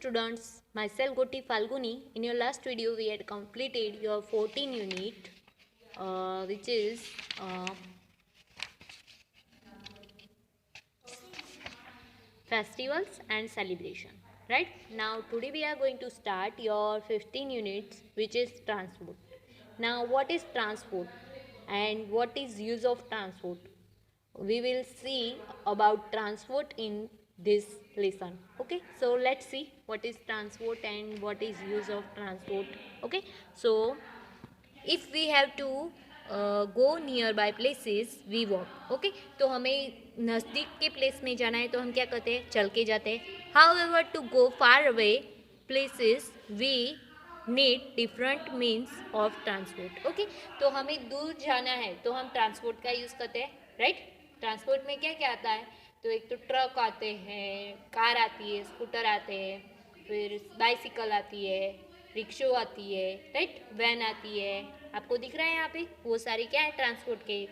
students, myself Goti Falguni. In your last video, we had completed your 14 unit, which is festivals and celebration. Right now, today we are going to start your 15 units, which is transport. Now, what is transport and what is use of transport? We will see about transport in this lesson. Okay, so let's see what is transport and what is use of transport. Okay, so if we have to go nearby places we walk. Okay, तो हमें नज़दीक के place में जाना है तो हम क्या करते हैं, चल के जाते हैं. However, to go far away places we need different means of transport. Okay, तो हमें दूर जाना है तो हम ट्रांसपोर्ट का यूज़ करते हैं. राइट, ट्रांसपोर्ट में क्या क्या आता है, तो एक तो ट्रक आते हैं, कार आती है, स्कूटर आते हैं, फिर बाइसिकल आती है, रिक्शो आती है, राइट, वैन आती है. आपको दिख रहा है यहाँ पे वो सारी क्या है, ट्रांसपोर्ट के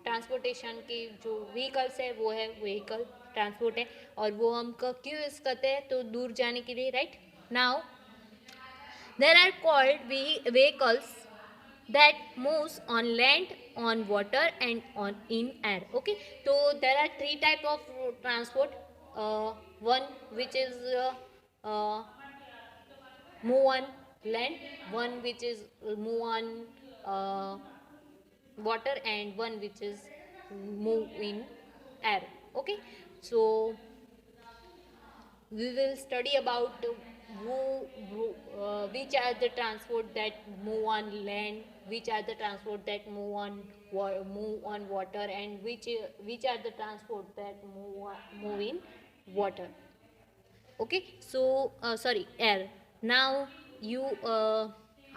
ट्रांसपोर्टेशन के जो व्हीकल्स है वो है व्हीकल ट्रांसपोर्ट है. और वो हम क्यों यूज़ करते हैं, तो दूर जाने के लिए. Right, now there are called vehicles that moves on land, on water and on in air. Okay, so there are three type of transport. One which is move on land, one which is move on water and one which is move in air. Okay, so we will study about which are the transport that move on land, which are the transport that move on water, and which are the transport that move in water. Okay, so sorry, air. Now you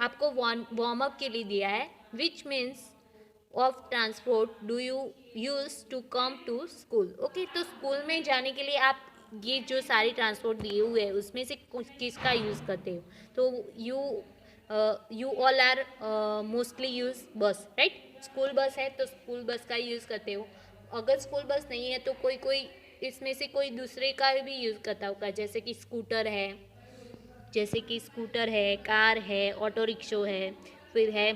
आपको warm up के लिए दिया है, which means of transport do you use to come to school. Okay, तो school में जाने के लिए आप ये जो सारी ट्रांसपोर्ट दिए हुए हैं उसमें से किसका यूज़ करते हो, तो you all are mostly use bus. Right, school bus है तो स्कूल बस का यूज़ करते हो. अगर स्कूल बस नहीं है तो कोई कोई इसमें से कोई दूसरे का भी यूज़ करता होगा, जैसे कि स्कूटर है, कार है, ऑटो रिक्शो है, फिर है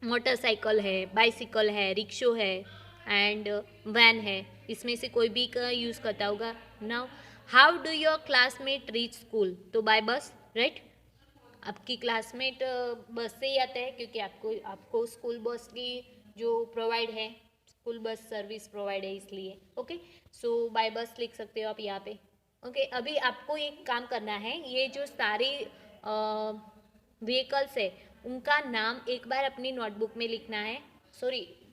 मोटरसाइकिल है, बाइसिकल है, रिक्शो है एंड वैन है. इसमें से कोई भी का यूज़ करता होगा. Now how do your classmate reach school, तो बाय बस. राइट, आपकी क्लासमेट बस से ही आते हैं क्योंकि आपको स्कूल बस की जो प्रोवाइड है, स्कूल बस सर्विस प्रोवाइड है इसलिए. ओके, सो बाय बस लिख सकते हो आप यहाँ पे. ओके, अभी आपको एक काम करना है, ये जो सारी व्हीकल्स है उनका नाम एक बार अपनी नोटबुक में लिखना है,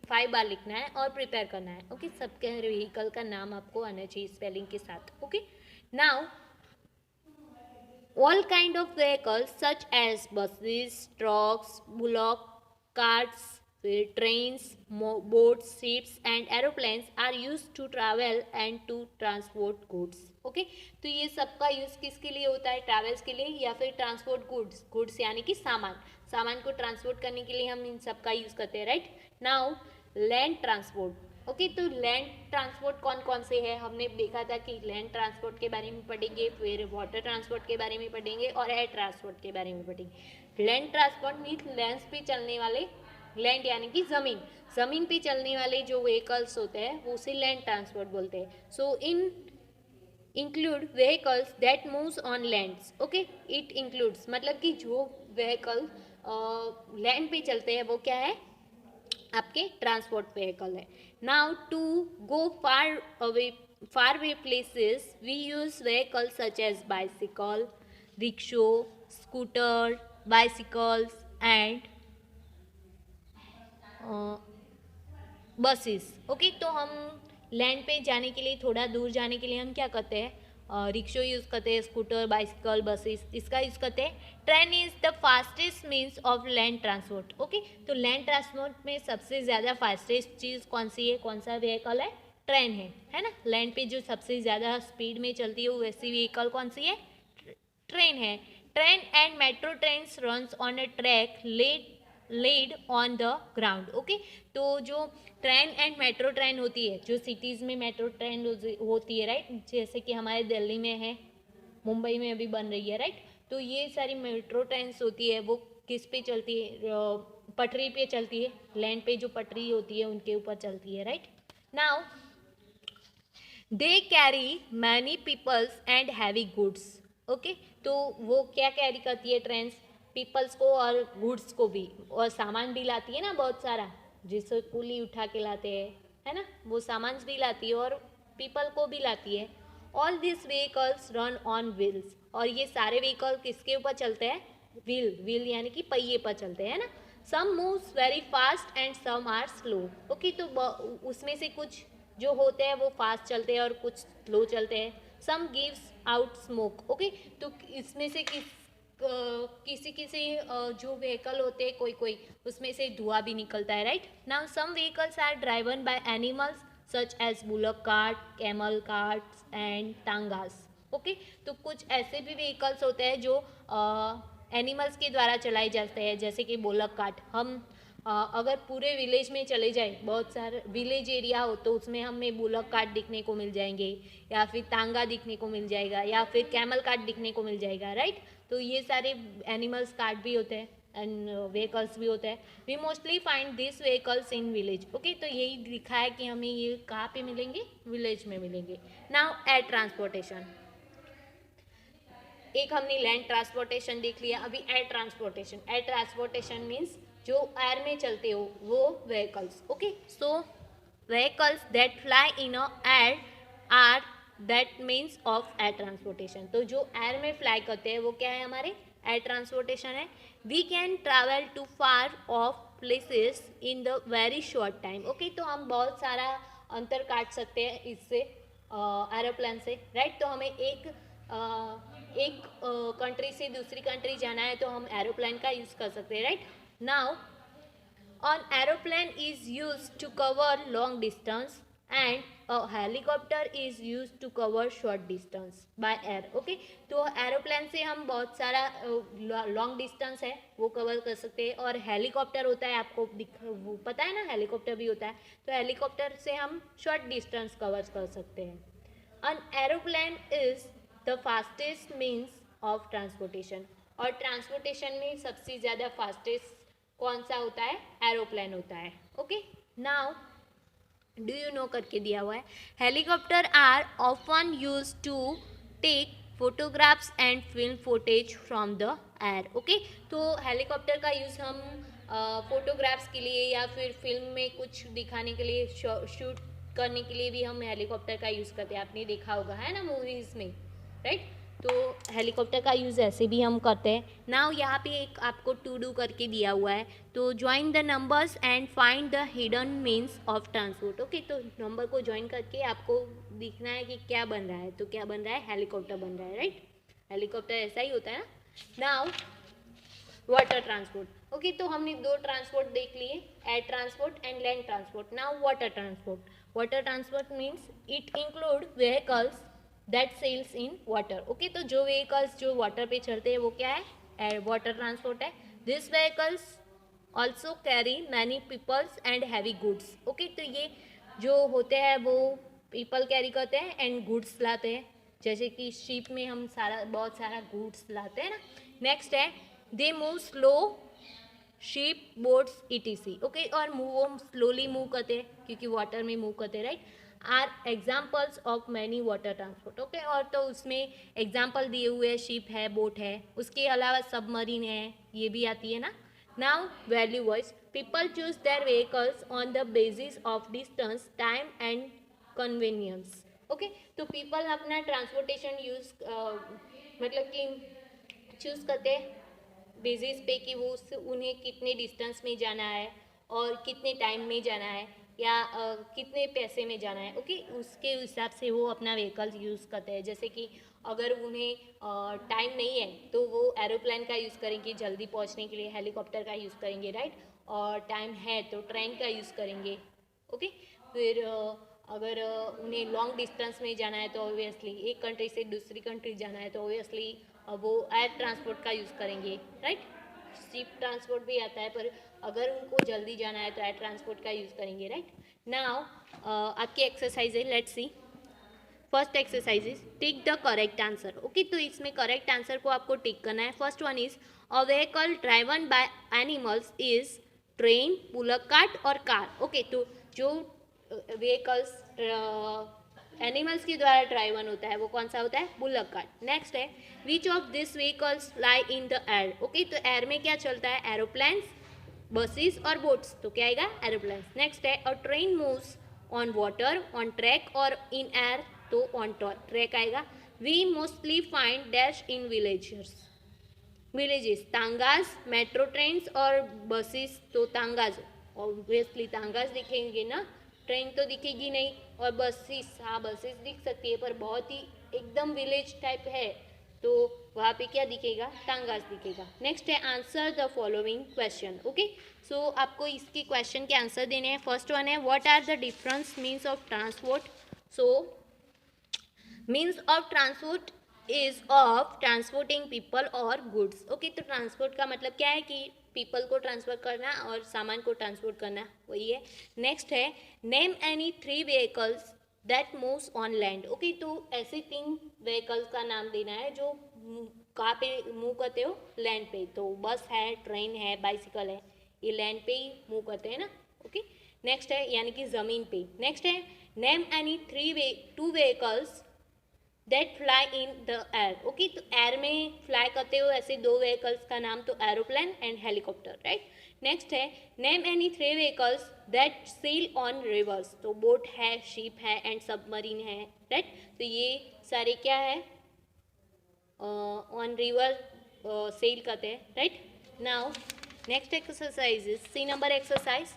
5 बार लिखना है और प्रिपेयर करना है. ओके, सबके व्हीकल का नाम आपको आना चाहिए स्पेलिंग के साथ. Okay, now all kind of vehicles such as buses, trucks, bullock carts, trains, boats, ships and aeroplanes are used to travel and to transport goods. Okay, तो ये सबका यूज़ किसके लिए होता है, ट्रैवल्स के लिए या फिर ट्रांसपोर्ट गुड्स यानी कि सामान को ट्रांसपोर्ट करने के लिए हम इन सब का यूज़ करते हैं. Right, now land transport. Okay, तो लैंड ट्रांसपोर्ट कौन कौन से है, हमने देखा था कि लैंड ट्रांसपोर्ट के बारे में पढ़ेंगे, फिर वाटर ट्रांसपोर्ट के बारे में पढ़ेंगे और एयर ट्रांसपोर्ट के बारे में पढ़ेंगे. लैंड ट्रांसपोर्ट मीन्स लैंड पे चलने वाले, लैंड यानी कि ज़मीन पे चलने वाले जो व्हीकल्स होते हैं वो उसे लैंड ट्रांसपोर्ट बोलते हैं. So include vehicles that moves on lands. Okay, it includes मतलब कि जो व्हीकल लैंड पे चलते हैं वो क्या है, आपके ट्रांसपोर्ट व्हीकल है. Now to go far way places we use vehicle such as bicycle, rickshaw, scooter, bicycles and buses. Okay, तो हम लैंड पे जाने के लिए, थोड़ा दूर जाने के लिए हम क्या करते हैं, रिक्शो यूज़ करते हैं, स्कूटर, बाइसिकल, बसेस इसका यूज़ करते हैं. Train is the fastest means of land transport. Okay, तो लैंड ट्रांसपोर्ट में सबसे ज़्यादा फास्टेस्ट चीज़ कौन सी है, कौन सा व्हीकल है ना. लैंड पे जो सबसे ज़्यादा स्पीड में चलती है वैसी व्हीकल कौन सी है, ट्रेन है. Train and metro trains runs on a track laid on the ground. Okay, तो जो ट्रेन एंड मेट्रो ट्रेन होती है, जो सिटीज़ में मेट्रो ट्रेन होती है, राइट, जैसे कि हमारे दिल्ली में है मुंबई में अभी बन रही है, राइट। तो ये सारी मेट्रो ट्रेन्स होती है वो किस पे चलती है, पटरी पे चलती है, लैंड पे जो पटरी होती है उनके ऊपर चलती है, right. Now they carry many peoples and heavy goods. Okay, तो वो क्या कैरी करती है ट्रेन्स, पीपल्स को और गुड्स को भी, और सामान भी लाती है ना बहुत सारा, जिससे कुली उठा के लाते हैं, है ना, वो सामान भी लाती है और पीपल को भी लाती है। All this vehicles run on wheels, और ये सारे व्हीकल किसके ऊपर चलते हैं, व्हील, व्हील यानी कि पहिए पर चलते हैं ना। Some moves very fast and some are slow. Okay, तो उसमें से कुछ जो होते हैं वो फास्ट चलते हैं और कुछ स्लो चलते हैं। सम गिव्स आउट स्मोक। ओके, तो इसमें से किसी किसी जो व्हीकल होते हैं कोई कोई उसमें से धुआं भी निकलता है, right. Now some vehicles are driven by animals such as bullock cart, camel carts and tongas. Okay, तो कुछ ऐसे भी व्हीकल्स होते हैं जो एनिमल्स के द्वारा चलाए जाते हैं, जैसे कि बुलक कार्ट। हम अगर पूरे विलेज में चले जाए, बहुत सारे विलेज एरिया हो तो उसमें हमें बुलक कार्ट दिखने को मिल जाएंगे, या फिर तांगा दिखने को मिल जाएगा, या फिर कैमल कार्ट दिखने को मिल जाएगा, राइट। तो ये सारे एनिमल्स कार्ट भी होते हैं एंड व्हीकल्स भी होते हैं। We mostly find this vehicles in village. Okay, तो यही लिखा है कि हमें ये कहाँ पे मिलेंगे, विलेज में मिलेंगे। नाउ एयर ट्रांसपोर्टेशन, एक हमने लैंड ट्रांसपोर्टेशन देख लिया, अभी air transportation. Air transportation means जो एयर में चलते हो वो vehicles. Okay, so vehicles that fly in air are that means of air transportation. तो जो एयर में फ्लाई करते हैं वो क्या है, हमारे एयर ट्रांसपोर्टेशन है। We can travel to far of places in the very short time. Okay, तो हम बहुत सारा अंतर काट सकते हैं इससे, एरोप्लेन से, राइट। तो हमें एक कंट्री से दूसरी कंट्री जाना है तो हम एरोप्लेन का यूज़ कर सकते हैं, right. Now an aeroplane is used to cover long distance and a helicopter is used to cover short distance by air. Okay, तो एरोप्लेन से हम बहुत सारा लॉन्ग डिस्टेंस है वो कवर कर सकते हैं, और हेलीकॉप्टर होता है, आपको वो पता है ना, हेलीकॉप्टर भी होता है, तो हेलीकॉप्टर से हम शॉर्ट डिस्टेंस कवर कर सकते हैं। An aeroplane is the fastest means of transportation, और ट्रांसपोर्टेशन में सबसे ज़्यादा फास्टेस्ट कौन सा होता है, एरोप्लेन होता है। Okay, now do you know करके दिया हुआ है, helicopter are often use to take photographs and film footage from the air. Okay, तो हेलीकॉप्टर का यूज़ हम फोटोग्राफ्स के लिए या फिर फिल्म में कुछ दिखाने के लिए, शूट करने के लिए भी हम हेलीकॉप्टर का यूज़ करते हैं, आपने देखा होगा, है ना, मूवीज़ में, राइट। तो हेलीकॉप्टर का यूज़ ऐसे भी हम करते हैं। नाउ यहाँ पे एक आपको टू डू करके दिया हुआ है, तो join the numbers and find the hidden means of transport. Okay, तो नंबर को ज्वाइन करके आपको दिखना है कि क्या बन रहा है, तो क्या बन रहा है, हेलीकॉप्टर बन रहा है, राइट। हेलीकॉप्टर ऐसा ही होता है ना। Now water transport. ओके, तो हमने दो ट्रांसपोर्ट देख लिए, air transport and land transport. Now water transport. Water transport means it include vehicles that sails in water. Okay, तो जो व्हीकल्स जो वाटर पे चलते हैं वो क्या है, एयर वाटर ट्रांसपोर्ट है। This vehicles also carry many peoples and heavy goods. Okay, तो ये जो होते हैं वो पीपल कैरी करते हैं एंड गुड्स लाते हैं, जैसे कि शिप में हम बहुत सारा गुड्स लाते हैं ना। नेक्स्ट है they move slow, ship, boats, etc. Okay, और वो स्लोली मूव करते हैं क्योंकि वाटर में मूव करते हैं, right. Are examples of many water transport. Okay, और तो उसमें एग्जाम्पल दिए हुए हैं, शिप है, बोट है, उसके अलावा सबमरीन है, ये भी आती है ना। Now value wise, people choose there vehicles on the basis of distance, time and convenience. Okay, तो पीपल अपना ट्रांसपोर्टेशन यूज मतलब कि चूज करते हैं बेसिस पे कि वो उन्हें कितने डिस्टेंस में जाना है और कितने टाइम में जाना है, या कितने पैसे में जाना है। ओके, उसके हिसाब से वो अपना व्हीकल यूज़ करते हैं। जैसे कि अगर उन्हें टाइम नहीं है तो वो एरोप्लेन का यूज़ करेंगे जल्दी पहुंचने के लिए, हेलीकॉप्टर का यूज़ करेंगे, राइट। और टाइम है तो ट्रेन का यूज़ करेंगे। ओके, फिर अगर उन्हें लॉन्ग डिस्टेंस में जाना है तो ऑब्वियसली एक कंट्री से दूसरी कंट्री जाना है तो ऑब्वियसली वो एयर ट्रांसपोर्ट का यूज़ करेंगे, राइट। शिप ट्रांसपोर्ट भी आता है, पर अगर उनको जल्दी जाना है तो एयर ट्रांसपोर्ट का यूज़ करेंगे, राइट। नाउ आपकी एक्सरसाइज है, let's see. First exercise is tick the correct answer. Okay, तो इसमें करेक्ट आंसर को आपको टिक करना है। First one is a vehicle driven by animals is train, bullock cart और कार। ओके, तो जो व्हीकल्स एनिमल्स के द्वारा ड्राइवन होता है वो कौन सा होता है? Bullock cart. नेक्स्ट है which of this vehicles fly in the air. Okay, तो एयर में क्या चलता है? एरोप्लेन्स, बसेस और बोट्स। तो क्या आएगा? एरोप्लेन्स। नेक्स्ट है a train moves on water, on track और इन एयर। तो ऑन ट्रैक आएगा। We mostly find dash in villages, tongas, metro trains और बसेस। तो तांगाज, ऑब्वियसली तांगाज दिखेंगे ना, ट्रेन तो दिखेगी नहीं। और बसेस, हाँ बसेस दिख सकती है पर बहुत ही एकदम विलेज टाइप है, तो वहाँ पे क्या दिखेगा? तांगाज दिखेगा। नेक्स्ट है answer the following question. Okay, so आपको इसके क्वेश्चन के आंसर देने हैं। फर्स्ट वन है what are the difference means of transport. So means of transport is of transporting people और गुड्स। ओके, तो ट्रांसपोर्ट का मतलब क्या है? कि पीपल को ट्रांसफर करना और सामान को ट्रांसपोर्ट करना, वही है। नेक्स्ट है name any 3 vehicles that moves on land. Okay, तो ऐसे 3 व्हीकल्स का नाम देना है जो कहाँ पे मूव करते हो? लैंड पे। तो बस है, ट्रेन है, बाइसिकल है, ये लैंड पे ही मूव करते हैं ना। ओके, नेक्स्ट है यानी कि ज़मीन पे। नेक्स्ट है name any 2 vehicles that fly in the air. Okay, तो एयर में फ्लाई करते हो ऐसे 2 व्हीकल्स का नाम, तो aeroplane and helicopter, right. Next है name any 3 vehicles that sail on rivers. तो बोट है, शिप है एंड सबमरीन है, राइट। तो ये सारे क्या है? ऑन रिवर सेल करते हैं, right. Now next exercise is C number exercise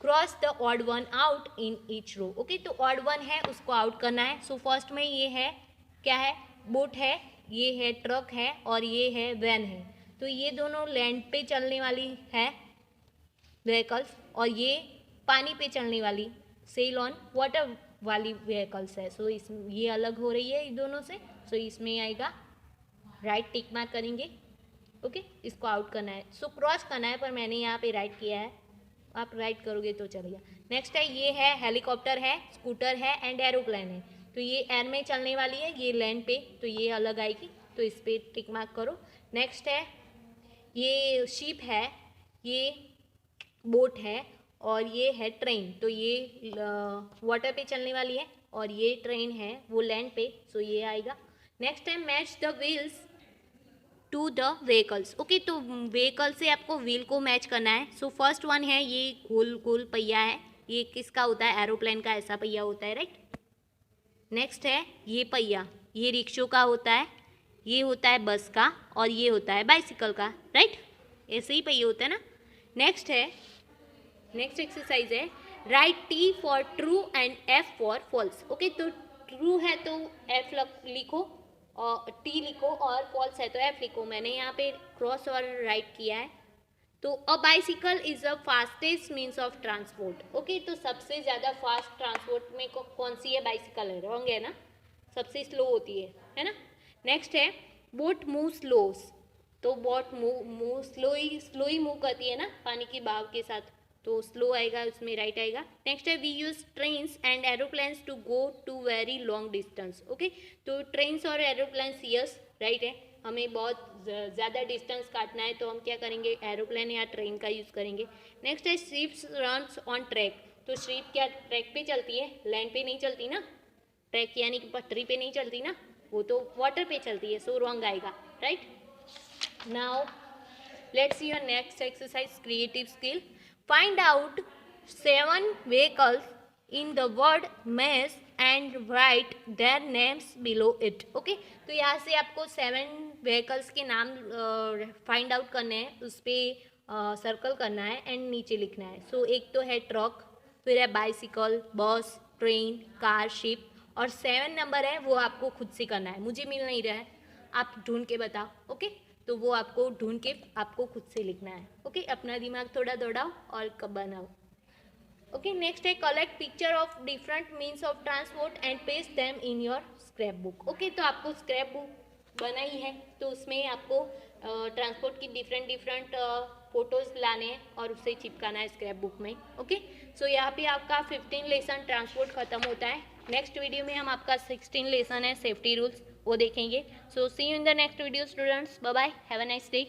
cross the odd one out in each row. Okay, तो ऑड वन है उसको आउट करना है। सो फर्स्ट में ये है, क्या है? बोट है, ये है ट्रक है और ये है वैन है। तो ये दोनों लैंड पे चलने वाली है व्हीकल्स और ये पानी पे चलने वाली सेल ऑन वाटर वाली व्हीकल्स है। सो इस ये अलग हो रही है इन दोनों से। सो इसमें आएगा राइट, टिक मार्क करेंगे। ओके, इसको आउट करना है। सो क्रॉस करना है पर मैंने यहाँ पे राइट किया है, आप राइट करोगे तो चलेगा। नेक्स्ट है ये है हेलीकॉप्टर है, स्कूटर है एंड एरोप्लेन है। तो ये एयर में चलने वाली है, ये लैंड पे, तो ये अलग आएगी, तो इस पर टिक मार्क करो। नेक्स्ट है ये शिप है, ये बोट है और ये है ट्रेन। तो ये वाटर पे चलने वाली है और ये ट्रेन है वो लैंड पे, सो ये आएगा। नेक्स्ट है match the wheels to the vehicles. Okay, तो व्हीकल से आपको व्हील को मैच करना है। सो फर्स्ट वन है ये गोल गोल पहिया है, ये किसका होता है? एरोप्लेन का ऐसा पहिया होता है, राइट। नेक्स्ट है ये पहिया, ये रिक्शों का होता है, ये होता है बस का और ये होता है बाइसिकल का, राइट। ऐसे ही पहिए होते हैं ना। नेक्स्ट है नेक्स्ट एक्सरसाइज है write T for true and F for false. Okay, तो ट्रू है तो एफ लिखो और टी लिखो और फॉल्स है तो एफ लिखो। मैंने यहाँ पे क्रॉस और राइट किया है। तो a bicycle is a fastest means of transport. Okay, तो सबसे ज़्यादा फास्ट ट्रांसपोर्ट में कौन सी है? बाइसिकल है, रॉन्ग है ना, सबसे स्लो होती है ना। नेक्स्ट है बोट मूव स्लोस। तो बोट मूव स्लो ही मूव करती है ना पानी की बहाव के साथ, तो स्लो आएगा, उसमें राइट आएगा। नेक्स्ट है we use trains and aeroplanes to go to very long distance. Okay, तो ट्रेन्स और एरोप्लेन्स यस राइट है, हमें बहुत ज़्यादा डिस्टेंस काटना है तो हम क्या करेंगे? एरोप्लेन या ट्रेन का यूज़ करेंगे। नेक्स्ट है शिप्स रन्स ऑन ट्रैक। तो शिप क्या ट्रैक पे चलती है, लैंड पे नहीं चलती ना, ट्रैक यानी कि पटरी पे नहीं चलती ना, वो तो वाटर पे चलती है, सो रॉन्ग आएगा, right. Now let's see your next exercise creative skill. Find out 7 vehicles in the word mess and write their names below it. Okay, तो यहाँ से आपको 7 vehicles के नाम फाइंड आउट करने हैं, उस पर सर्कल करना है एंड नीचे लिखना है। सो एक तो है ट्रक, फिर है बाइसिकल, बस, ट्रेन, कार, शिप और 7 नंबर है वो आपको खुद से करना है, मुझे मिल नहीं रहा है, आप ढूंढ के बताओ। ओके, तो वो आपको ढूंढ के आपको खुद से लिखना है। ओके, अपना दिमाग थोड़ा दौड़ाओ और कब बनाओ। ओके, नेक्स्ट है collect picture of different means of transport and paste them in your scrap book. Okay, तो आपको स्क्रैप बुक बनाई है तो उसमें आपको ट्रांसपोर्ट की डिफरेंट फोटोज़ लाने हैं और उसे चिपकाना है स्क्रैप बुक में। ओके, सो यहाँ पे आपका 15 लेसन ट्रांसपोर्ट ख़त्म होता है। नेक्स्ट वीडियो में हम आपका 16 लेसन है सेफ्टी रूल्स वो देखेंगे. So see you in the next video students. Bye bye. Have a nice day.